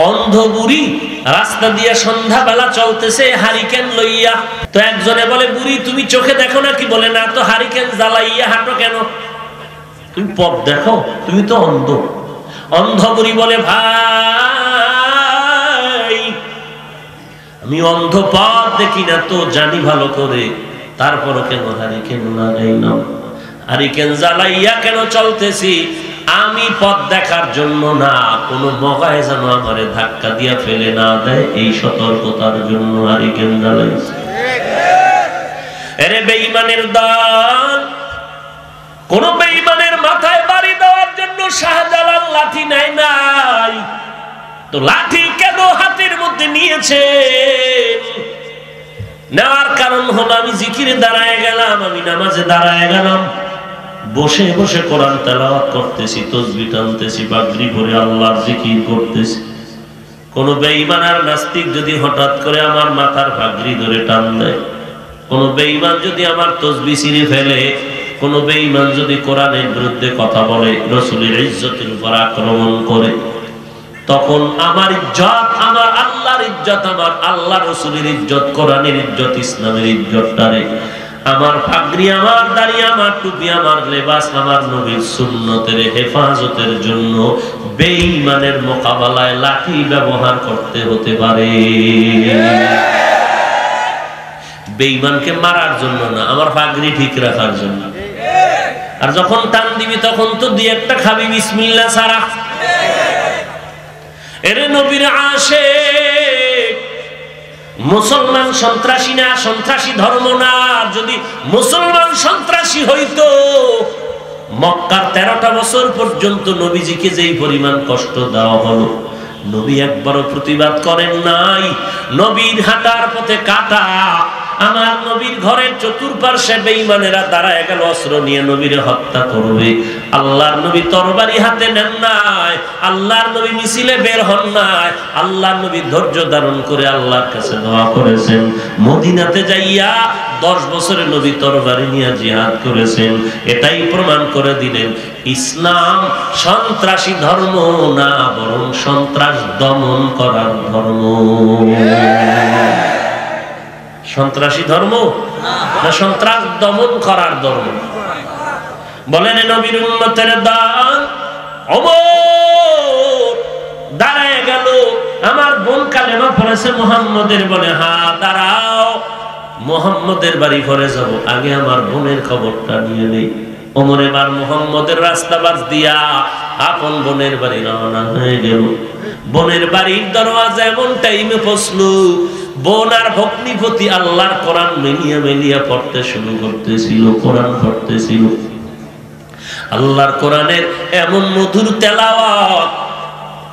অন্ধ বুড়ি রাস্তা দিয়ে সন্ধ্যাবেলা চলতেছে হারিকেন লইয়া। তো একজনে বলে, বুড়ি তুমি চোখে দেখো না কি? বলে, না তো। হারিকেন জ্বালাইয়া হাঁটো কেন? তুমি পথ দেখো, তুমি তো অন্ধ। অন্ধ বুড়ি বলে, ভাই আমি অন্ধ, পথ দেখি না তো, জানি ভালো করে, তারপরও কেন হারিকেন লাগাই না? হারিকেন জ্বালাইয়া কেন চলতেছি? আমি পথ দেখার জন্য না, কোনো মগায় যেন আমারে ধাক্কা দিয়া ফেলে না দেয়, এই সতর্কতার জন্য হারিকেন জ্বালাইছি। আরে বেঈমানের দল, কোন বেঈমানের মাথায় বাড়ি দেওয়ার জন্য শাহজালাল লাঠি নেয় নাই, তো লাঠি কেন হাতের মধ্যে নিয়েছে? নেওয়ার কারণ হলো, আমি জিকিরে দাঁড়ায় গেলাম, আমি নামাজে দাঁড়ায় গেলাম, বসে বসে কোরআন তেলাওয়াত করতেছি, তাসবিহ টানতেছি, পাগড়ি পরে আল্লাহর জিকির করতেছি। কোন বেঈমান আর নাস্তিক যদি হঠাৎ করে আমার মাথার পাগড়ি ধরে টান দেয়, কোন বেঈমান যদি আমার তাসবিহ ছিঁড়ে ফেলে, কোন বেঈমান যদি কোরআনের বিরুদ্ধে কথা বলে, রাসূলের ইজ্জতের উপর আক্রমণ করে, তখন আমার ইজ্জত, আমার আল্লাহর ইজ্জত, আমার আল্লাহ রাসূলের ইজ্জত, কোরআনের ইজ্জত, ইসলামের ইজ্জতটারে, আমার পাগড়ি, আমার দাড়ি, আমার টুপি, আমার লেবাস, আমার নবীর সুন্নতের হেফাজতের জন্য বেঈমানের মোকাবেলায় লাঠি ব্যবহার করতে হতে পারে। বেঈমানকে মারার জন্য না, আমার পাগড়ি ঠিক রাখার জন্য। আর যখন টান দিবি তখন তো দুই একটা খাবি বিসমিল্লাহ ছাড়া। এরে নবীর আশিক, মুসলমান সন্ত্রাসী না, সন্ত্রাসী ধর্ম না। যদি মুসলমান সন্ত্রাসী হইতো, মক্কার 13টা বছর পর্যন্ত নবীজিকে যেই পরিমাণ কষ্ট দেওয়া হলো, নবী একবারও প্রতিবাদ করেন নাই। নবীর হাঁটার পথে কাটা, আমার নবীর ঘরের চতুর্পার্শ্বে বেঈমানেরা দাঁড়ায় গেল অস্ত্র নিয়ে নবীরে হত্যা করবে। আল্লাহর নবী তরবারি হাতে নেন নাই, আল্লাহর নবী মিছিলে বের হন নাই, আল্লাহর নবী ধৈর্য ধারণ করে আল্লাহর কাছে দোয়া করেছেন। মদিনাতে যাইয়া 10 বছরে নবী তরবারি নিয়ে জিহাদ করেছেন। এটাই প্রমাণ করে দিলেন ইসলাম সন্ত্রাসী ধর্ম না, বরং সন্ত্রাস দমন করার ধর্ম। সন্ত্রাসী ধর্ম না, সন্ত্রাস দমন করার ধর্ম। বলেন নবীর উম্মতের দল ওমর দাঁড়ায় গেল, আমার বোন কালেমা পড়েছে মুহাম্মদের, বলে হ্যাঁ দাঁড়াও, মুহাম্মদের বাড়ি ঘরে যাব, আগে আমার বোনের খবরটা নিয়ে নেই। ওমর এবার মুহাম্মদের রাস্তা বাদ দিয়া আপন বোনের বাড়ি রওনা হয়ে গেল। বোনের বাড়ির দরওয়াজা এমন টাইমে পৌঁছলো, বোন আর ভগ্নিপতি আল্লাহর কোরআন মেলিয়া মেলিয়া পড়তে শুরু করতেছিল, কোরআন পড়তেছিল। আল্লাহর কোরআনের এমন মধুর তেলাওয়াত,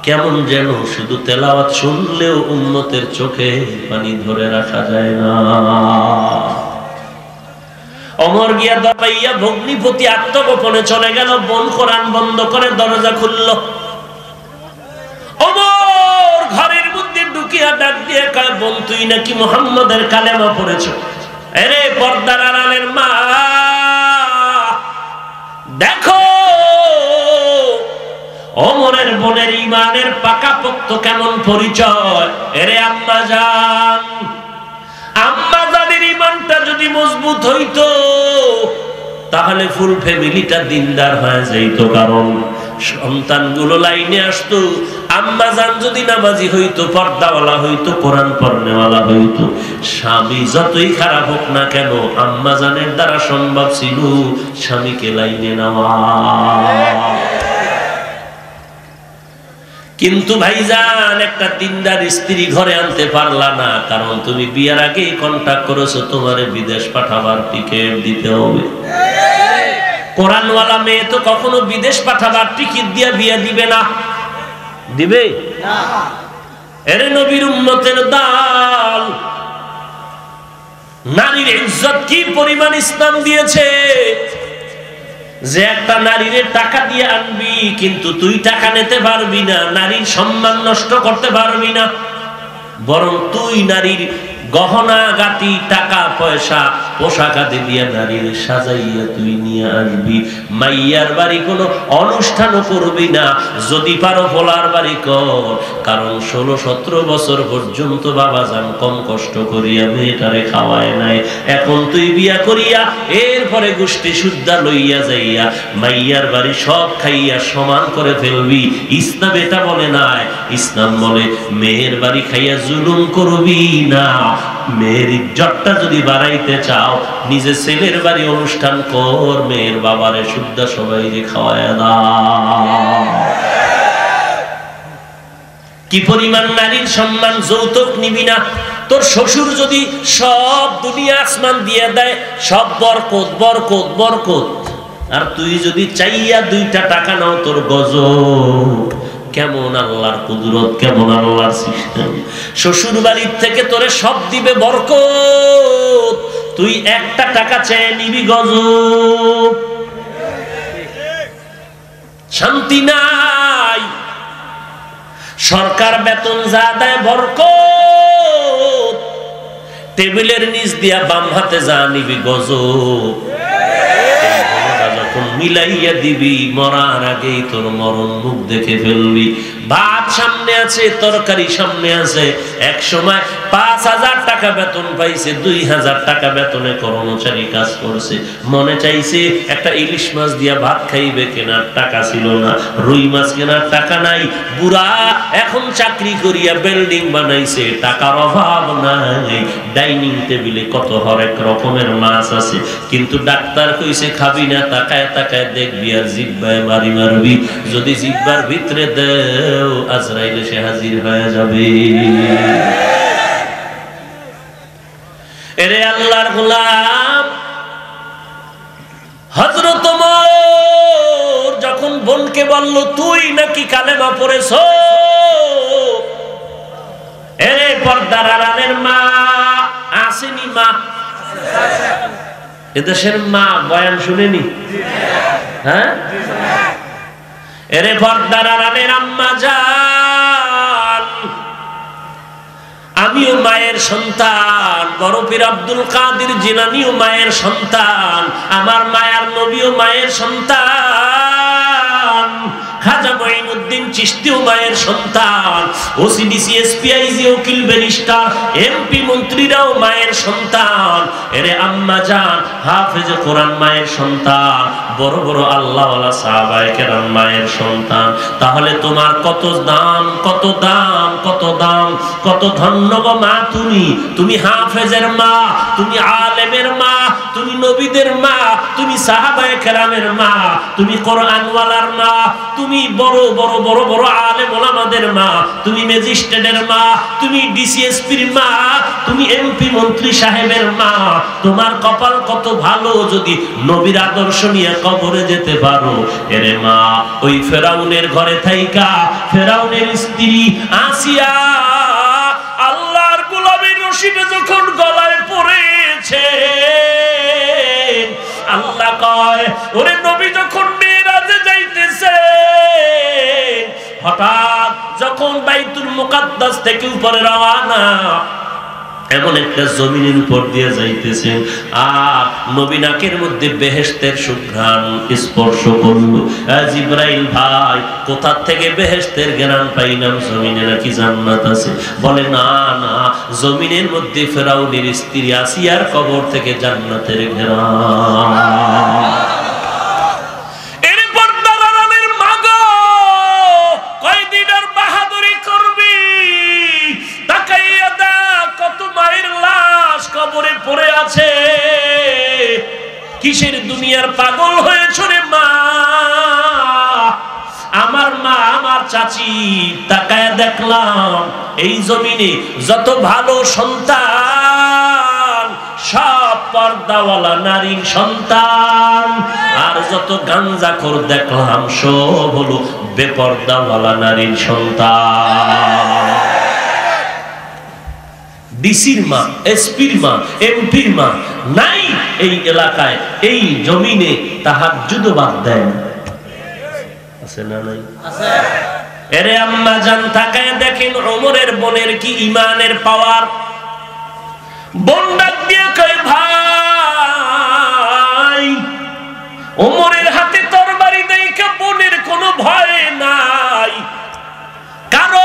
কেমন যেন শুধু তেলাওয়াত শুনলেও উম্মতের চোখে পানি ধরে রাখা যায় না। ওমর গিয়া দবাইয়া ভগ্নিপতি আত্মগোপনে চলে গেল। বোন কোরআন বন্ধ করে দরজা খুলল। ওমর ঘরের মধ্যে ঢুকিয়া ডাক দিয়ে কয়, বোন তুই নাকি মুহাম্মদের কালেমা পড়েছো? আরে পর্দার আড়ালের মা, দেখো ওমরের বোনের ঈমানের পাকাপোক্ত কেমন পরিচয়। এরে আম্মা জান, আম্মা জানের ঈমানটা যদি মজবুত হইতো, তাহলে ফুল ফ্যামিলিটা দিনদার হয়ে যাইতো, কারণ সন্তানগুলো লাইনে আসতো। আম্মা জান যদি নামাজি হইতো, পর্দাওয়ালা হইতো, কোরআন পড়নেওয়ালা হইতো, স্বামী যতই খারাপ হোক না কেন, আম্মা জানের দ্বারা সম্ভব ছিল স্বামীকে লাইনে নেওয়া। কিন্তু ভাইজান, একটা দিনদার স্ত্রী ঘরে আনতে পারলা না, কারণ তুমি বিয়ার আগেই কন্ট্যাক্ট করেছো তোমারে বিদেশ পাঠাবার টিকিট দিতে হবে। কোরআনওয়ালা মেয়ে তো কখনো বিদেশ পাঠাবার টিকিট দিয়ে বিয়ে দিবে না, দিবে না। এর নবীর উম্মতের দল, নারীর ইজ্জত কি পরিমাণ ইসলাম দিয়েছে, যে একটা নারীর টাকা দিয়ে আনবি, কিন্তু তুই টাকা নিতে পারবি না, নারীর সম্মান নষ্ট করতে পারবি না, বরং তুই নারীর গহনা গাটি, টাকা পয়সা পোশাক আদি দিয়া নারীর সাজাইয়া তুই নিয়ে আসবি। মাইয়ার বাড়ি কোনো অনুষ্ঠানও করবি না, যদি পারো পোলার বাড়ি কর, কারণ 16-17 বছর পর্যন্ত বাবাজান কম কষ্ট করিয়া মেয়েটারে খাওয়ায় নাই। এখন তুই বিয়া করিয়া এরপরে গোষ্ঠী শুদ্ধা লইয়া যাইয়া মাইয়ার বাড়ি সব খাইয়া সমান করে ফেলবি। ইসলাম এটা বলে নাই, ইসলাম বলে মেয়ের বাড়ি খাইয়া জুলুম করবি না। মেয়ের ইজ্জতটা যদি বাড়াইতে চাও, নিজে ছেলের বাড়ি অনুষ্ঠান কর, মেয়ের বাবারে শুদ্ধা সবাই খাওয়ায় দাও। কি পরিমাণ নারীর সম্মান! যৌতুক নিবি না। তোর শ্বশুর যদি সব দুনিয়া আসমান দিয়ে দেয়, সব বরকত বরকত বরকত, আর তুই যদি চাইয়া 2টা টাকা নাও, তোর গজব। কেমন আল্লাহর কুদরত, কেমন আল্লাহর সিস্টেম! শ্বশুর বাড়ির থেকে তোরে সব দিবে বরকত, তুই 1টা টাকা চেয়ে নিবি গজব। শান্তি নাই। সরকার বেতন যা দেয় বরকত, টেবিলের নিচ দিয়া বাম হাতে যা নিবি গজব। যখন মিলাইয়া দিবি, মরার আগেই তোর মরণ মুখ দেখে ফেলবি। ভাত সামনে আছে, তরকারি সামনে আছে। এক সময় 5000 টাকা বেতন পাইছে, 2000 টাকা বেতনে কর্মচারী কাজ করছে। মনে চাইছে একটা ইলিশ মাছ দিয়া ভাত খাইবে, কেনার টাকা ছিল না। রুই মাছ কেনার টাকা নাই। বুড়া এখন চাকরি করিয়া বিল্ডিং বানাইছে, টাকার অভাব নাই। ডাইনিং টেবিলে কত হরেক রকমের মাছ আছে, কিন্তু ডাক্তার কইছে খাবি না। তাকায় তাকায় দেখবি আর জিহ্বায় বাড়ি মারবি। যদি জিহ্বার ভিতরে দেও, আজরাইলে সে হাজির হয়ে যাবে। এরে আল্লাহর গোলাম, হযরত ওমর যখন বোনকে বলল তুই নাকি কালেমা পড়েছ, এরে পর্দার আড়ালের মা আসেনি? মা এদেশের মা বয়ান শুনেনি? হ্যাঁ, এরে পর্দার আড়ালের আম্মা জান, আমিও মায়ের সন্তান। বড় পীর আব্দুল কাদের জিলানীও মায়ের সন্তান। আমার মায়ার নবীও মায়ের সন্তান। খাজা মঈনুদ্দিন চিশতিও মায়ের সন্তান। ওসিডিসি এসপিআইজি উকিল ব্যারিস্টার এমপি মন্ত্রীরাও মায়ের সন্তান। এরে আম্মা জান, হাফেজে কোরআন মায়ের সন্তান। বড় বড় আল্লাহওয়ালা সাহাবায়ে কেরাম মায়ের সন্তান। তাহলে তোমার কত দাম, কত দাম, কত দাম, কত ধন্য গো মা তুমি! তুমি হাফেজের মা, তুমি আলেমের মা, তুমি নবীদের মা, তুমি সাহাবায়ে কেরামের মা, তুমি কোরআনওয়ালার মা, তুমি বড় বড় বড় বড় আলেম ওলামাদের মা, তুমি ম্যাজিস্ট্রেটের মা, তুমি ডিসিএসপির মা, তুমি এমপি মন্ত্রী সাহেবের মা। তোমার কপাল কত ভালো যদি নবীর আদর্শ নিয়ে কবরে যেতে পারো। এরে মা, ওই ফেরাউনের ঘরে থাইকা ফেরাউনের স্ত্রী আসিয়া আল্লাহর গোলামের রশিদে যখন গলায় পড়েছে, আল্লাহ কয় ওরে নবী যখন মেরাজে যাইতেছে, হঠাৎ যখন বাইতুল মুকাদ্দাস থেকে উপরে রওয়ানা, এমন একটা জমিনের উপর দিয়ে যাইতেছে, আর নবী নাকের মধ্যে বেহেশতের সুঘ্রাণ স্পর্শ করলো। জিবরাইল ভাই, কোথা থেকে বেহেশতের ঘ্রাণ পাইলাম? জমিনে নাকি জান্নাত আছে? বলে না না, জমিনের মধ্যে ফেরাউনের স্ত্রী আসিয়ার কবর থেকে জান্নাতের ঘ্রাণ। কিসের দুনিয়ার পাগল হয়েছ রে মা? আমার মা, আমার চাচি, তাকায় দেখলাম এই জমিনে যত ভালো সন্তান সব পর্দাওয়ালা নারীর সন্তান, আর যত গাঞ্জাখোর দেখলাম সব হলো বেপর্দাওয়ালা নারীর সন্তান। ডিসির মা, এসপির মা, এমপির মা নাই এই এলাকায়, এই জমিনে তাহাজ্জুদ বাদ দেয় আছে না? নাই আছে। এরে আম্মা জান, তাকায় দেখেন ওমরের বোনের কি ইমানের পাওয়ার। বোন ডাক দিয়ে কয় ভাই, ওমরের হাতে তরবারি দেখে বোনের কোনো ভয় নাই, কারণ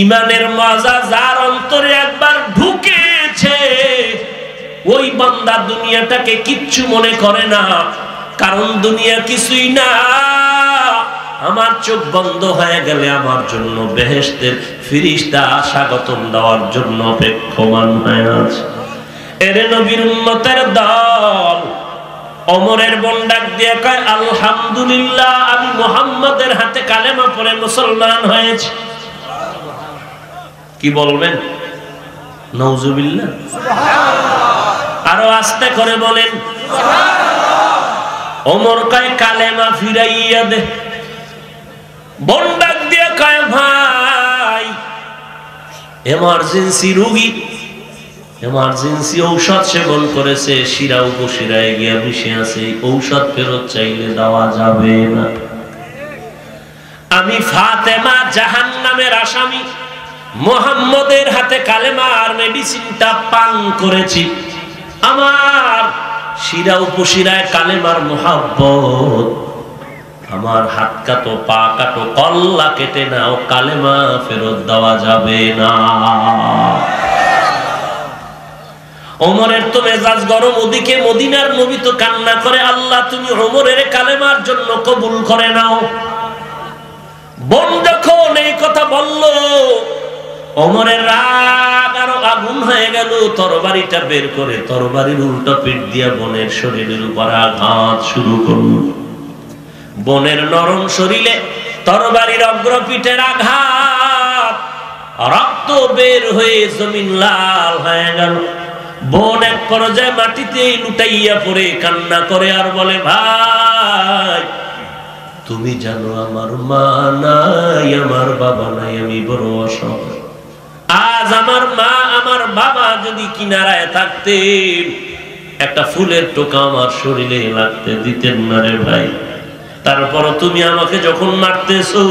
ইমানের মজা যার অন্তরে একবার ঢুকেছে ওই বান্দা দুনিয়াটাকে কিচ্ছু মনে করে না, কারণ দুনিয়া কিছুই না। আমার চোখ বন্ধ হয়ে গেলে আমার জন্য বেহেশতের ফেরেশতা স্বাগতম দেওয়ার জন্য অপেক্ষমান হয়ে আছে। এরে নবীর উম্মতের দল, ওমরের বোন ডাক দিয়ে কয়, আলহামদুলিল্লাহ, আমি মুহাম্মাদের হাতে কালেমা পড়ে মুসলমান হয়েছি। কি বলবেন? নাউজুবিল্লাহ। আরো আস্তে করে বলেন সুবহানাল্লাহ। ওমর কয়, কালেমা ফিরাইয়া দে। বোন ডাক দিয়ে কয়, ভাই এমার্জেন্সি রোগী, এমার্জেন্সি ঔষধ সেবন করেছে, শিরা উপশিরায় গিয়া মিশে আছে, ঔষধ ফেরত চাইলে দেওয়া যাবে না। আমি ফাতেমা জাহান্নামের আসামি, মুহাম্মদের হাতে কালেমার মেডিসিনটা পান করেছি, আমার শিরা উপশিরায় কালেমার মোহাব্বত, আমার হাত কাটো, পা কাটো, কল্লা কেটে নাও, কালেমা ফেরত দেওয়া যাবে না। ওমরের তো মেজাজ গরম, ওদিকে মদিনার নবী তো কান্না করে, আল্লাহ তুমি ওমরের কালেমার জন্য কবুল করে নাও। বোন যখন এই কথা বলল, ওমরের রাগ আরো আগুন হয়ে গেল, তরবারিটা বের করে তরবারির উল্টো পিঠ দিয়া বোনের শরীরের উপর আঘাত শুরু করল। বোনের নরম শরীরে তরবারির অগ্রপিঠের আঘাত, রক্ত বের হয়ে জমিন লাল হয়ে গেল। বোন এক পর্যায়ে মাটিতে লুটাইয়া পড়ে কান্না করে আর বলে, ভাই তুমি জানো আমার মা নাই, আমার বাবা নাই, আমি বড় অসহায়। আজ আমার মা আমার বাবা যদি কিনারায় থাকতেন, একটা ফুলের টোকা আমার শরীরে লাগতে দিতেন না রে ভাই। তারপর তুমি আমাকে যখন মারতেছো,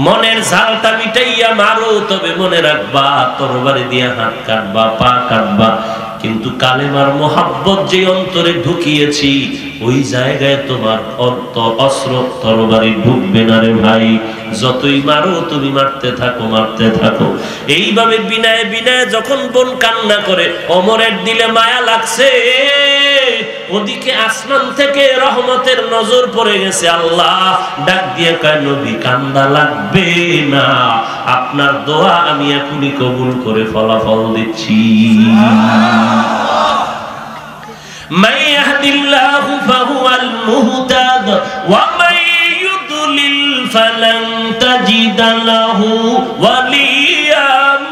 মনের ঝালটা মিটাইয়া মারো, তবে মনে রাখবা তরবারি দিয়ে হাত কাটবা, পা কাটবা, কিন্তু কালেমার মোহাব্বত যে অন্তরে ঢুকিয়েছি ওই জায়গায় তোমার অস্ত্র তরবারি ঢুকবে না রে ভাই। যতই মারো তুমি মারতে থাকো, মারতে থাকো। এইভাবে বিনায় বিনায় যখন বোন কান্না করে, ওমরের দিলে মায়া লাগছে, ওদিকে আসমান থেকে রহমতের নজর পড়ে গেছে। আল্লাহ ডাক দিয়ে কয়, নবী কান্দা লাগবে না, আপনার দোয়া আমি এখনই কবুল করে ফলাফল দিচ্ছি। মান ইয়াহদিল্লাহু ফাহুয়াল মুহতাদ ওয়া মান ইউদ্লিল ফালান তাজিদা লাহু ওয়ালিয়াম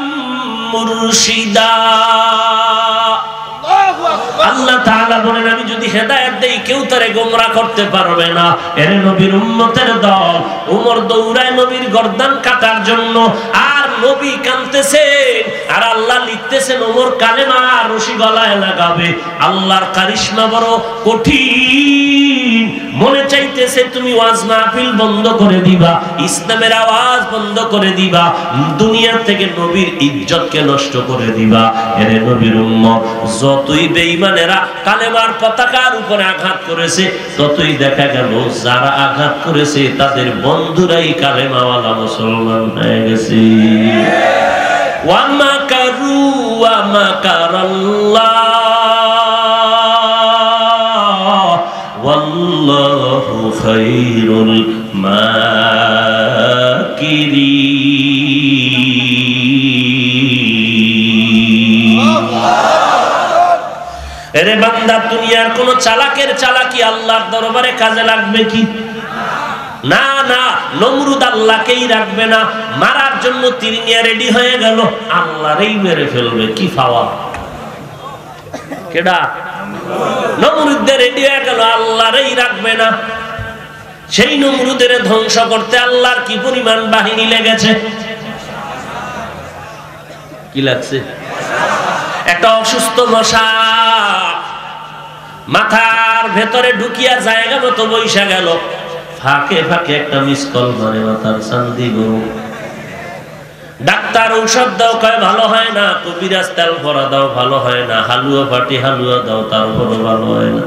মুরশিদা। আল্লাহ তাআলা বলেন, আমি যদি হেদায়েত দেই কেউ তারে গোমরা করতে পারবে না। এর নবীর উম্মতের দল, ওমর দৌড়ায় নবীর গর্দান কাটার জন্য, আর নবী কাঁদতেছেন আর আল্লাহ লিখতেছেন ওমর কালেমা রশি গলায় লাগাবে। আল্লাহর কারিশমা বড় কঠিন। মনে চাইতেছে তুমি ওয়াজ মাহফিল বন্ধ করে দিবা, ইসলামের আওয়াজ বন্ধ করে দিবা, দুনিয়া থেকে নবীর ইজ্জতকে নষ্ট করে দিবা। এর নবীর উম্মত যতই বেঈমানেরা কালেমার পতাকার উপরে আঘাত করেছে, ততই দেখা গেল যারা আঘাত করেছে তাদের বন্ধুরাই কালেমাওয়ালা মুসলমান হয়ে গেছে। ওয়া মাকারু ওয়া মাকারাল্লাহ ওয়াল্লাহু খায়রুল মাকিরিন। এরে বান্দা, দুনিয়ার কোন চালাকের চালাকি আল্লাহর দরবারে কাজে লাগবে কি? না না, নমরুদ আল্লাহকেই রাখবে না, মারার জন্য তীর নিয়ে রেডি হয়ে গেল, আল্লাহরই মেরে ফেলবে। কি পাওয়া? কেডা? নমরুদদের রেডি হয়ে গেল, আল্লাহরই রাখবে না। সেই নমরুদের ধ্বংস করতে আল্লাহর কি পরিমাণ বাহিনী লেগেছে। কি লাগছে? একটা অসুস্থ মশা মাথার ভেতরে ঢুকিয়া জায়গা মতো বইসা গেল, ফাঁকে ফাঁকে একটা মিসকল মারে মাথার চান্দি গরু। ডাক্তার ঔষধ দাও, কয় ভালো হয় না। কবিরাজ তেল ভরা দাও, ভালো হয় না। হালুয়া ফাটি হালুয়া দাও, তারপরও ভালো হয় না।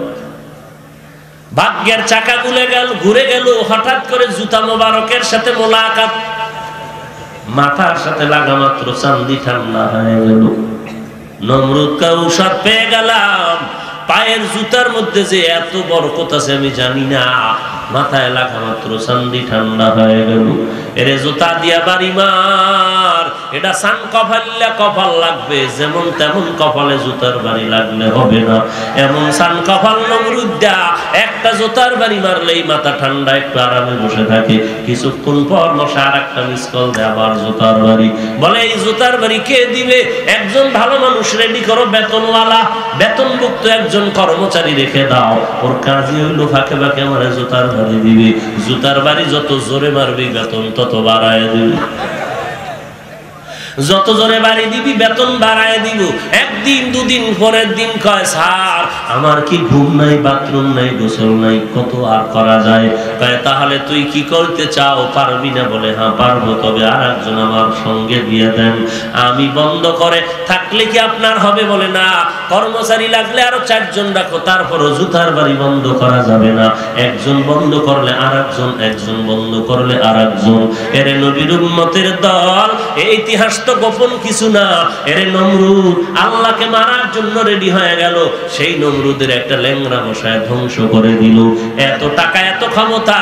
ভাগ্যের চাকা ঘুরে গেল। হঠাৎ করে জুতা মোবারকের সাথে মোলাকাত, মাথার সাথে লাগা মাত্র চান্দি ঠান্ডা হয়ে গেল। নমরুদ কা ঔষধ পেয়ে গেলাম। পায়ের জুতার মধ্যে যে এত বরকত আছে আমি জানি না। মাথায় লাগা মাত্র চান্দি ঠান্ডা হয়ে গেল। এরে জুতা দিয়া বাড়ি মার, এটা সান কপাল্লা কপাল লাগবে, যেমন তেমন কপালে জুতার বাড়ি লাগলে হবে না। এমন সান কপাল নমরুদ দা, একটা জুতার বাড়ি মারলেই মাথা ঠান্ডা, একটু আরামে বসে থাকে। কিছুক্ষণ পর মশা আর একটা মিস কল দেয়, আবার জুতার বাড়ি। বলে এই জুতার বাড়ি কে দিবে? একজন ভালো মানুষ রেডি করো, বেতনওয়ালা, বেতনভুক্ত একজন কর্মচারী রেখে দাও। ওর কাজই হইলো ফাঁকে ফাঁকে আমার জুতার বাড়ি দিবে। জুতার বাড়ি যত জোরে মারবি বেতন তত বাড়ায় দিবে। যত জোরে বাড়ি দিবি বেতন বাড়ায় দিব। একদিন দুদিন পরের দিন কয় স্যার আমার কি ঘুম নাই, বাথরুম নাই, গোসল নাই, কত আর করা যায়? কয় তাহলে তুই কি করতে চাও? পারবি না? বলে হ্যাঁ পারবো, তবে আর একজন আমার সঙ্গে দিয়ে দেন। আমি বন্ধ করে থাকলে কি আপনার হবে? বলে না, কর্মচারী লাগলে আরো 4 জন রাখো, তারপরও জুতার বাড়ি বন্ধ করা যাবে না। একজন বন্ধ করলে আর একজন, একজন বন্ধ করলে আর একজন। এরে নবীর উম্মতের দল, এই ইতিহাস তো গোপন কিছু না। এরে নমরুদ আল্লাহকে মারার জন্য রেডি হয়ে গেল। সেই নমরুদের একটা ল্যাংড়া বসায় ধ্বংস করে দিল। এত টাকা, এত ক্ষমতা,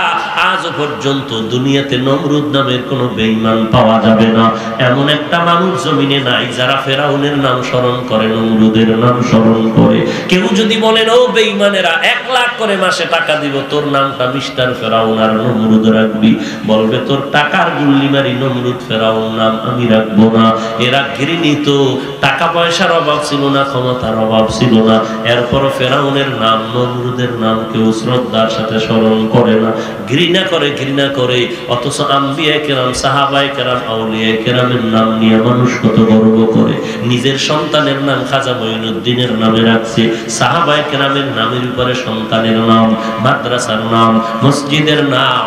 আজ পর্যন্ত দুনিয়াতে নমরুদ নামের কোনো বেঈমান পাওয়া যাবে না। এমন একটা মানুষ জমিনে নাই যারা ফেরাউনের নাম স্মরণ করে, নমরুদের নাম স্মরণ করে। কেউ যদি বলেন ও বেঈমানেরা 1 লাখ করে মাসে টাকা দিব, তোর নামটা মিস্টার ফেরাউন আর নমরুদ রাখবি, বলবে তোর টাকার গুল্লি মারি নমরুদ ফেরাউন নাম আমি রাখবো না। এরা ঘৃণিত, টাকা পয়সার অভাব ছিল না, ক্ষমতার অভাব ছিল না, এরপর ফেরাউনের নাম, নমরুদের নাম কেউ শ্রদ্ধার সাথে স্মরণ করে না, ঘৃণা করে, ঘৃণা করে। অথচ আম্বিয়া কেরাম, সাহাবায়ে কেরাম, আউলিয়া কেরামের নাম নিয়ে মানুষ কত গর্ব করে। নিজের সন্তানের নাম খাজা মঈনুদ্দিনের নামে রাখছে, সাহাবায়ে কেরামের নামের উপরে সন্তানের নাম, মাদ্রাসার নাম, মসজিদের নাম।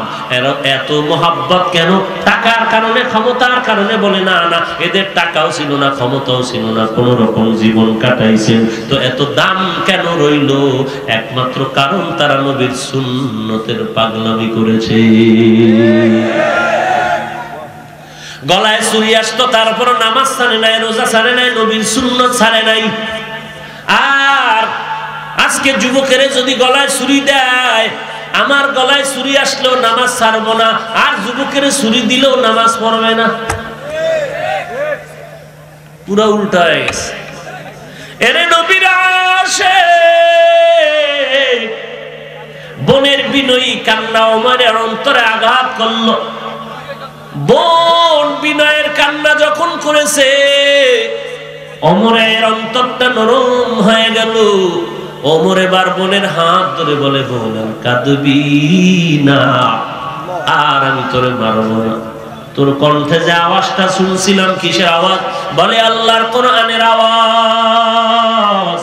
এত মোহাব্বত কেন? টাকার কারণে, ক্ষমতার কারণে? বলে না না, এদের টাকাও ছিল না, ক্ষমতাও ছিল না, কোন রকম জীবন কাটাইছেন। তো এত দাম কেন রইল? একমাত্র কারণ তারা নবীর সুন্নতের পাগলামি করেছে। গলায় চুরি আসতো, তারপর নামাজ ছাড়ে নাই, রোজা ছাড়ে নাই, নবীর সুন্নত ছাড়ে নাই। আর আজকে যুবকের যদি গলায় চুরি দেয়, আমার গলায় চুরি আসলেও নামাজ ছাড়বো না, আর যুবকের চুরি দিলেও নামাজ পড়বে না। পুরা উল্টা হয়ে গেছে। এরে নবীর আশিক, বোনের বিনয়ী কান্না ওমরের অন্তরে আঘাত করলো। বোন বিনয়ের কান্না যখন করেছে, ওমরের অন্তরটা নরম হয়ে গেল। ওমর এবার বোনের হাত ধরে বলে, বোন আর কাঁদবি না, আর আমি তোরে মারব না। তোর কণ্ঠে যে আওয়াজটা শুনছিলাম, কিসের আওয়াজ? বলে আল্লাহর কোরআনের আওয়াজ।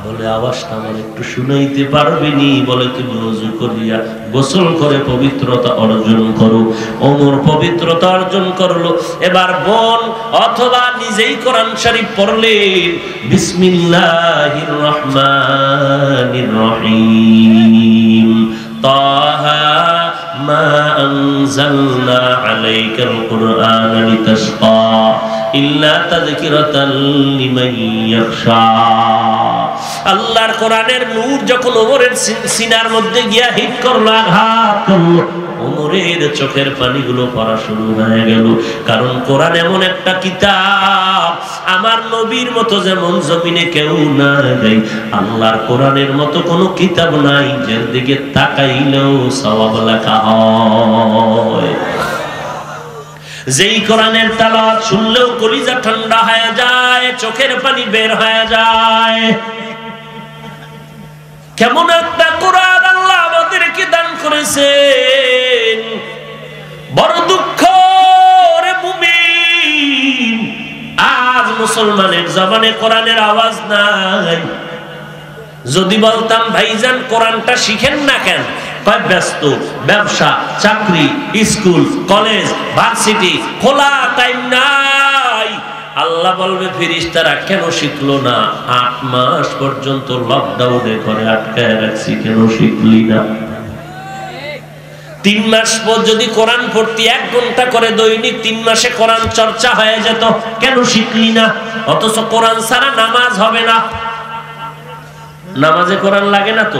বলে আওয়াজটা আমার একটু শুনাইতে পারবি নি? বলে তুমি ওযু করিয়া গোসল করে পবিত্রতা অর্জন করো। ওমর পবিত্রতা অর্জন করলো। এবার বোন অথবা নিজেই কোরআন শরীফ পড়লেন, বিসমিল্লাহির রহমানির রহিম, তাহা মা আনজালনা আলাইকাল কুরআনা লিতাশকা ইল্লা তাযকিরাতাল লিমান ইয়াখশা। আল্লাহর কোরআনের নূর যখন ওমরের সিনার মধ্যে গিয়া হিট করলো, আঘাত করলো, ওমরের চোখের পানিগুলো পড়া শুরু হয়ে গেল। কারণ কোরআন এমন একটা কিতাব, আমার নবীর মতো যেমন জমিনে কেউ নাই, আল্লাহর কোরআনের মতো কোনো কিতাব নাই যার দিকে তাকাইলেও সওয়াব লেখা হয়। যেই কোরআনের তেলাওয়াত শুনলেও কলিজা ঠান্ডা হয়ে যায়, চোখের পানি বের হয়ে যায়। কেমন একটা কোরআন আল্লাহ আমাদেরকে দান করেছেন। বড় দুঃখ রে মুমিন, আজ মুসলমানের জবানে কোরআনের আওয়াজ নাই। যদি বলতাম ভাইজান কোরআনটা শিখেন না কেন, কয় ব্যস্ত, ব্যবসা, চাকরি, স্কুল, কলেজ, ভার্সিটি, খোলা টাইম নাই। আল্লাহ বলবে ফেরেশতারা কেন শিখলো না? 8 মাস পর্যন্ত লকডাউনে ঘরে আটকায় রাখছি, কেন শিখলি না? 3 মাস পর যদি কোরআন পড়তি 1 ঘন্টা করে দৈনিক, 3 মাসে কোরআন চর্চা হয়ে যেত, কেন শিখলি না? অথচ কোরআন ছাড়া নামাজ হবে না। নামাজে কোরআন লাগে না তো,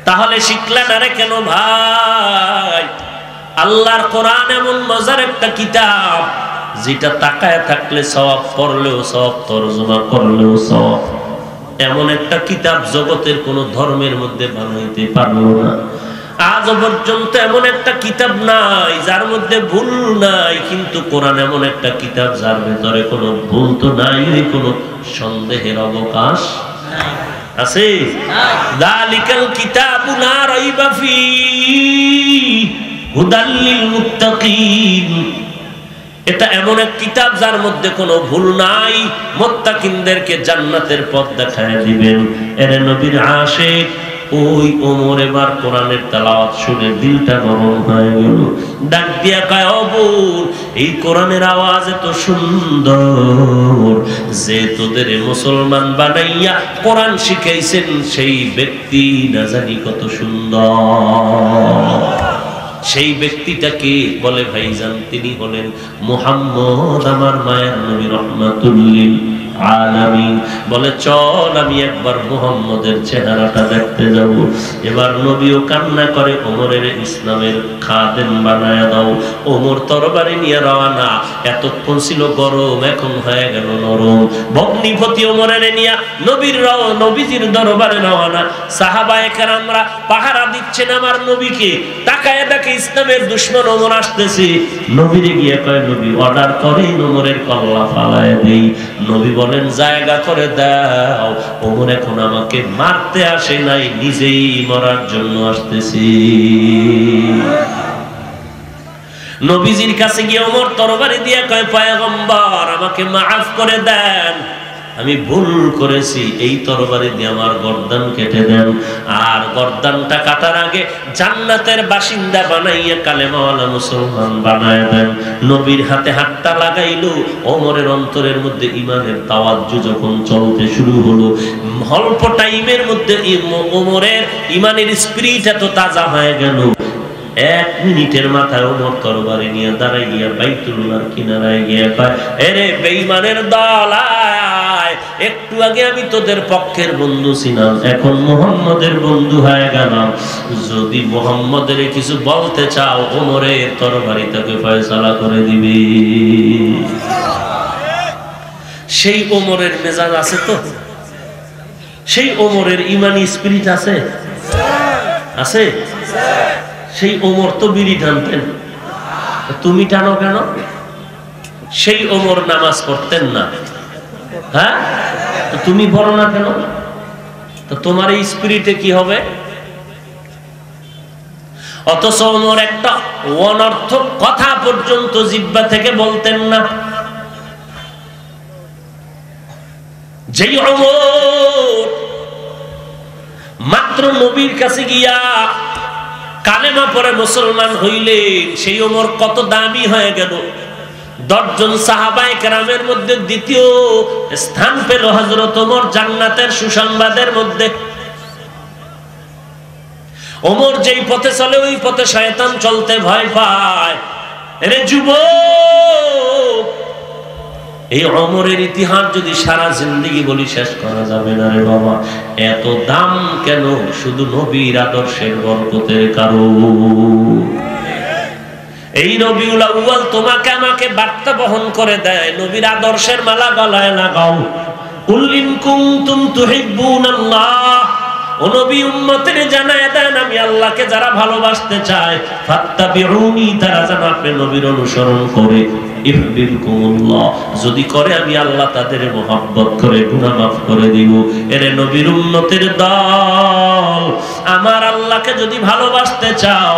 তাহলে শিখলে না রে কেন ভাই? আল্লাহর কোরআন এমন মজার একটা কিতাব, যেটা তাকায় থাকলে সওয়াব, পড়লেও সওয়াব, তরজমা করলেও সওয়াব। এমন একটা কিতাব জগতের কোন ধর্মের মধ্যে বানাইতে পারলো না। আজ পর্যন্ত এমন একটা কিতাব নাই যার মধ্যে ভুল নাই, কিন্তু কোরআন এমন একটা কিতাব যার ভেতরে কোনো ভুল তো নাই, কোনো সন্দেহের অবকাশ আছে? যালিকাল কিতাবু লা রাইবা ফীহি হুদাল লিল মুত্তাকিন। এটা এমন এক কিতাব যার মধ্যে কোনো ভুল নাই, মুত্তাকিনদেরকে জান্নাতের পথ দেখায় দিবেন। এর নবীর আশিক ওই ওমর এবার কোরআনের তেলাওয়াত শুনে দিলটা গরম হয়ে গেল। ডাক দিয়া কয়, ও বোন, এই কোরআনের আওয়াজ এত সুন্দর, যে তোদের মুসলমান বানাইয়া কোরআন শিখাইছেন সেই ব্যক্তি না জানি কত সুন্দর। সেই ব্যক্তিটাকে বলে ভাইজান, তিনি হলেন মুহাম্মদ, আমার মায়ের নবী, রাহমাতুল লিল আলামিন। বলে চল আমি একবার মুহাম্মদের চেহারাটা দেখতে যাব। এবার নবীও কান্না করে, ওমরের ইসলামের খাদেম বানায়া দাও। ওমর তরবারি নিয়ে রওনা। এতক্ষণ ছিল গরম, এখন হয়ে গেল নরম। ভগ্নিপতি ওমরের নিয়ে নবীজির দরবারে রওনা। সাহাবায়ে কেরামরা পাহারা দিচ্ছেন আমার নবীকে। তাকায় দেখে ইসলামের দুশমন ওমর আসতেছে। নবীরে গিয়ে কয়, নবী অর্ডার করে ওমরের কল্লা ফালায় দেই। নবী বলেন জায়গা করে দাও, ওমর এখন আমাকে মারতে আসে নাই, নিজেই মরার জন্য আসতেছি। নবীজির কাছে গিয়ে ওমর তরবারি দিয়ে কয়, পয়গম্বর আমাকে মাফ করে দেন, আমি ভুল করেছি, এই তরবারি দিয়ে আমার গর্দান কেটে দেন। আর গর্দানটা কাটার আগে জান্নাতের বাসিন্দা বানাইয়া কালেমাওয়ালা মুসলমান বানায় দেন। নবীর হাতে হাতটা লাগাইলো। ওমরের অন্তরের মধ্যে ইমানের তাওয়াজ্জু যখন চলতে শুরু হলো, অল্প টাইমের মধ্যে ওমরের ইমানের স্পিরিট এত তাজা হয়ে গেল। 1 মিনিটের মাথায় ওমর তরবারি নিয়ে দাঁড়াইয়া বাইতুল্লাহর কিনারায় গিয়ে কয়, এরে বেঈমানের দল, একটু আগে আমি তোদের পক্ষের বন্ধু ছিলাম, এখন মুহাম্মদের বন্ধু হয়ে গেলাম। যদি মুহাম্মদের কিছু বলতে চাও, ওমরের তরবারি তাকে ফয়সালা করে দিবে। সেই ওমরের মেজাজ আছে তো? সেই ওমরের ইমানি স্পিরিট আছে? আছে? সেই ওমর তো বিড়ি টানতেন, তুমি টানো কেন? সেই ওমর নামাজ পড়তেন না, হ্যাঁ? তো তুমি বলো না কেন? তো তোমার এই স্পিরিটে কি হবে? অথচ ওমর একটা অনর্থক কথা পর্যন্ত জিহ্বা থেকে বলতেন না। যেই ওমর মাত্র নবীর কাছে গিয়া কালেমা পড়ে মুসলমান হইলেন, সেই ওমর কত দামি হয়ে গেল। 10 জন সাহাবায়ে কেরামের মধ্যে দ্বিতীয় স্থান পেল হযরত ওমর জান্নাতের সুসংবাদের মধ্যে। ওমর যেই পথে চলে ওই পথে শয়তান চলতে ভয় পায়। আরে যুবক, এই ওমরের ইতিহাস যদি সারা জিন্দেগি বলি শেষ করা যাবে না রে বাবা। এত দাম কেন? শুধু নবীর আদর্শের বরকতের কারণ। এই রবিউল আউয়াল তোমাকে আমাকে বার্তা বহন করে দেয়, নবীর আদর্শের মালা গলায় লাগাও। কুল ইন কুনতুম তুহিব্বুনাল্লাহ, ও নবী উম্মতের জানায় দেন, আমি আল্লাহকে যারা ভালোবাসতে চায়, ফাত্তাবিউনি, তারা যেন আপনি নবীর অনুসরণ করে। ইউহিব্বুকুমুল্লাহ, যদি করে আমি আল্লাহ তাদের মহব্বত করে গুনাহ মাফ করে দিব। এরে নবীর উম্মতের দল, আমার আল্লাহকে যদি ভালোবাসতে চাও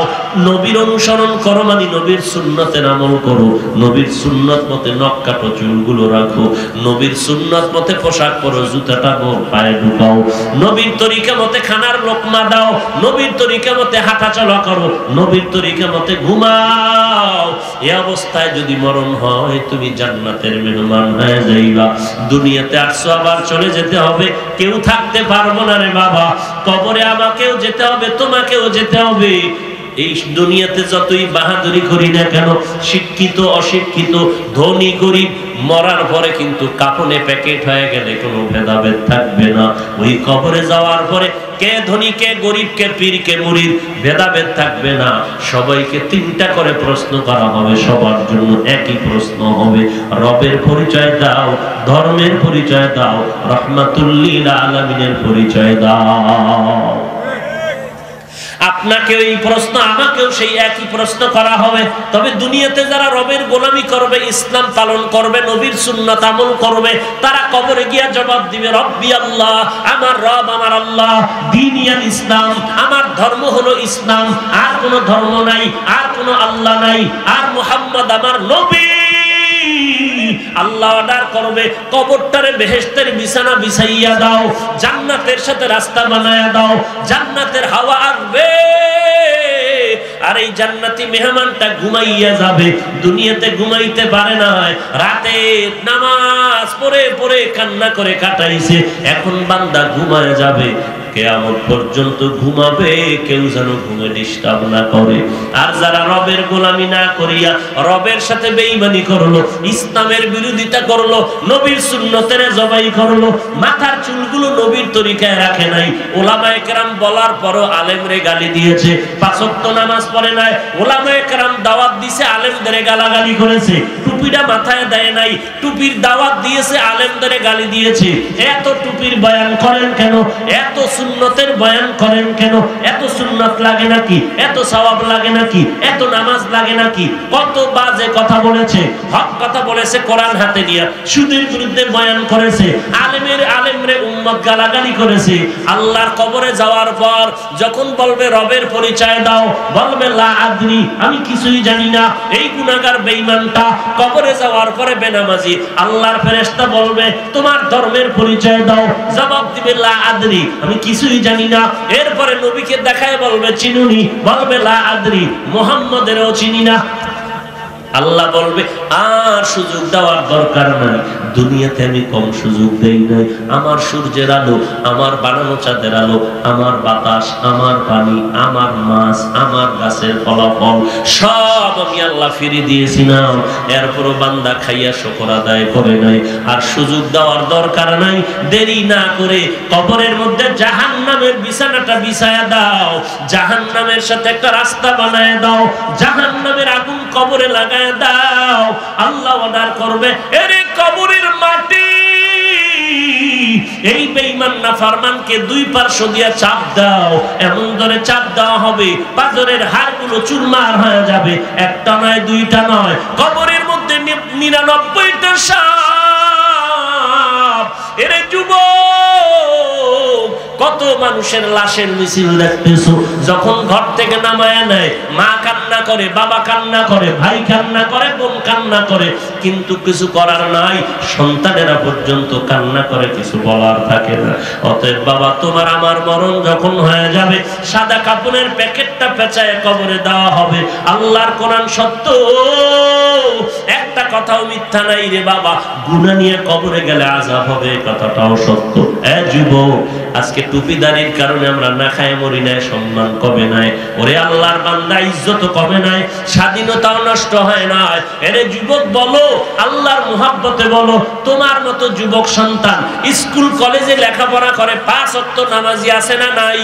নবীর অনুসরণ করো, মানে নবীর সুন্নতের আমল করো, নবীর সুন্নত মতে নখ কাটো, চুলগুলো রাখো, নবীর সুন্নত মতে পোশাক পরো, জুতাটা পায়ে ঢুকাও, নবীর তরিকা মতে খানার লোকমা দাও, নবীর তরিকা মতে হাঁটা চলা করো, নবীর তরিকা মতে ঘুমাও। এই অবস্থায় যদি মরণ হয় তুমি জান্নাতের মেহমান হয়ে যাইবা। দুনিয়াতে আসছো আবার চলে যেতে হবে, কেউ থাকতে পারবো না রে বাবা। কবরে আমাকেও যেতে হবে, তোমাকেও যেতে হবে। এই দুনিয়াতে যতই বাহাদুরি করি না কেন, শিক্ষিত অশিক্ষিত, ধনী গরিব, মরার পরে কিন্তু কাফনে প্যাকেট হয়ে গেলে কোনো ভেদাভেদ থাকবে না। ওই কবরে যাওয়ার পরে কে ধনী কে গরিব কে পীর কে মুরিদ ভেদাভেদ থাকবে না। সবাইকে তিনটা করে প্রশ্ন করা হবে, সবার জন্য একই প্রশ্ন হবে, রবের পরিচয় দাও, ধর্মের পরিচয় দাও, রাহমাতুল লিল আলামিনের পরিচয় দাও। আপনাকেও এই প্রশ্ন, আমাকেও সেই একই প্রশ্ন করা হবে। তবে দুনিয়াতে যারা রবের গোলামি করবে, ইসলাম পালন করবে, নবীর সুন্নাত আমল করবে, তারা কবরে গিয়া জবাব দিবে, রব্বি আল্লাহ, আমার রব আমার আল্লাহ, দ্বীনিয়াল ইসলাম, আমার ধর্ম হলো ইসলাম, আর কোনো ধর্ম নাই, আর কোনো আল্লাহ নাই, আর মুহাম্মদ আমার নবী। আল্লাহ অর্ডার করবে, কবরটারে বেহেশতের বিছানা বিছাইয়া দাও, জান্নাতের সাথে রাস্তা বানায়া দাও, জান্নাতের হাওয়া আসবে, আর এই জান্নাতি মেহমানটা ঘুমাইয়া যাবে। দুনিয়াতে ঘুমাইতে পারে না, রাতে নামাজ পড়ে পড়ে কান্না করে কাটাইছে, এখন বান্দা ঘুমায় যাবে, কিয়ামত পর্যন্ত ঘুমাবে, কেউ যেন ঘুমে ডিস্টার্ব না করে। আর যারা রবের গোলামি না করিয়া রবের সাথে বেঈমানি করলো, ইসলামের বিরোধিতা করলো, নবীর সুন্নতের জবাই করলো, মাথার চুলগুলো নবীর তরিকায় রাখে নাই, ওলামায়ে কেরাম বলার পরও আলেমরে গালি দিয়েছে, পাঁচ ওয়াক্ত নামাজ পড়ে নাই, ওলামায়ে কেরাম দাওয়াত দিয়েছে, আলেমদের গালাগালি করেছে, টুপিটা মাথায় দেয় নাই, টুপির দাওয়াত দিয়েছে, আলেমদের গালি দিয়েছে। এত টুপির বয়ান করেন কেন? এত সুন্নতের বয়ান করেন কেন? এত সুন্নত লাগে নাকি? এত সওয়াব লাগে নাকি? এত নামাজ লাগে নাকি? কত বাজে কথা বলেছে, হক কথা বলেছে, কোরআন হাতে নিয়ে সুদের বিরুদ্ধে বয়ান করেছে, আলেমরে উম্মত গালাগালি করেছে। আল্লাহর কবরে যাওয়ার পর যখন বলবে রবের পরিচয় দাও, বলবে লা আদরি, আমি কিছুই জানি না। এই গুনাহগার বেঈমানটা কবরে যাওয়ার পরে বেনামাজি, আল্লাহর ফেরেশতা বলবে তোমার ধর্মের পরিচয় দাও, জবাব দিবে লা আদরি, আমি কিছুই জানি না। এরপরে নবীকে দেখায় বলবে চিনুনি, বলবে লা আদরি, মুহাম্মাদেরও চিনি না। আল্লাহ বলবে আর সুযোগ দেওয়ার দরকার নাই, দুনিয়াতে আমি কম সুযোগ দেই নাই। আমার সূর্যের আলো, আমার বানানো চাঁদের আলো, আমার বাতাস, আমার পানি, আমার মাছ, আমার গাছের ফলাফল সব আমি আল্লাহ ফিরিয়ে দিয়েছিলাম। এরপরও বান্দা খাইয়া শুকর আদায় করে নাই। আর সুযোগ দেওয়ার দরকার নাই, দেরি না করে কবরের মধ্যে জাহান্নামের বিছানাটা বিছায়া দাও, জাহান্নামের সাথে একটা রাস্তা বানায় দাও, জাহান্নামের আগুন কবরে লাগায় দাও। আল্লাহ অর্ডার করবে, এরে কবরের মাটি, এই বেঈমান নাফরমানকে দুই পার্শ্ব দিয়া চাপ দাও, এমন ধরে চাপ দেওয়া হবে পাঁজরের হাড়গুলো চুরমার হয়ে যাবে। একটা নয়, দুইটা নয়, কবরের মধ্যে 99টা সাপ। এরে যুবক, কত মানুষের লাশের মিছিল দেখতেছো, যখন ঘর থেকে নামায়া নেয়, মা কান্না করে, বাবা কান্না করে, ভাই কান্না করে, বোন কান্না করে, কিন্তু কিছু করার নাই, সন্তানেরা পর্যন্ত কান্না করে, কিছু বলার থাকে না। অতএব বাবা, তোমার আমার মরণ যখন হয়ে যাবে, সাদা কাপড়ের প্যাকেটটা পেঁচায় কবরে দেওয়া হবে। আল্লাহর কোরআন সত্য, একটা কথাও মিথ্যা নাই রে বাবা। গুনাহ নিয়ে কবরে গেলে আযাব হবে, কথাটাও সত্য। এ যুবক, আজকে টুপিদারির কারণে আমরা না খায় মরি নাই, সম্মান কমে নাই, ওরে আল্লাহর বান্দা ইজ্জত কমে নাই, স্বাধীনতাও নষ্ট হয় না। এরে যুবক বলো, আল্লাহর মুহাব্বতে বলো, তোমার মতো যুবক সন্তান স্কুল কলেজে লেখাপড়া করে, 5 ওয়াক্ত নামাজি আছে না নাই?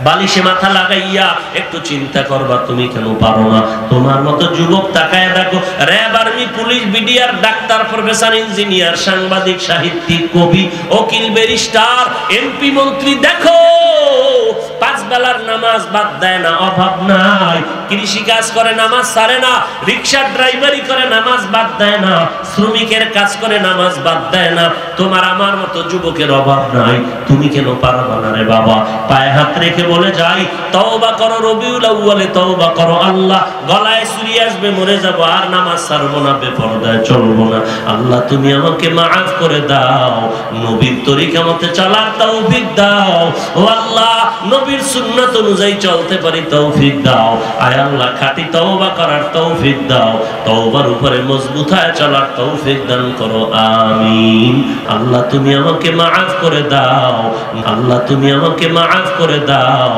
বালিশে মাথা লাগাইয়া একটু চিন্তা করবা, তুমি কেন পারো না? তোমার মতো যুবক তাকায় দেখো, RAB, army, police, BDR, doctor, professor, engineer, সাংবাদিক, সাহিত্যিক, কবি, উকিল, ব্যারিস্টার, এমপি, মন্ত্রী, দেখো 5 বেলার নামাজ বাদ দেয় না, অভাব নাই। কৃষি কাজ করে নামাজ ছাড়ে না, রিকশার ড্রাইভারি করে নামাজ বাদ দেয় না, শ্রমিকের কাজ করে নামাজ বাদ দেয় না। তোমার আমার মতো যুবকের অভাব নাই, তুমি কেন পারবা না রে বাবা? পায়ে হাত রেখে বলে যাই, তওবা করো, রবিউল আউয়ালে তওবা করো। আল্লাহ, গলায় ছুরি আসবে, মরে যাব, আর নামাজ ছাড়বো না, বেপরদায় চলবো না। আল্লাহ তুমি আমাকে মাফ করে দাও, নবীর তরিকা মতে চলার তৌফিক দাও। ও আল্লাহ, নবীর সুন্নাত অনুযায়ী চলতে পারি তৌফিক দাও। আয় আল্লাহ, খাঁটি তওবা করার তৌফিক দাও, তওবার উপরে মজবুত হয়ে চলার তৌফিক দান করো, আমিন। আল্লাহ তুমি আমাকে মাফ করে দাও, আল্লাহ তুমি আমাকে মাফ করে দাও।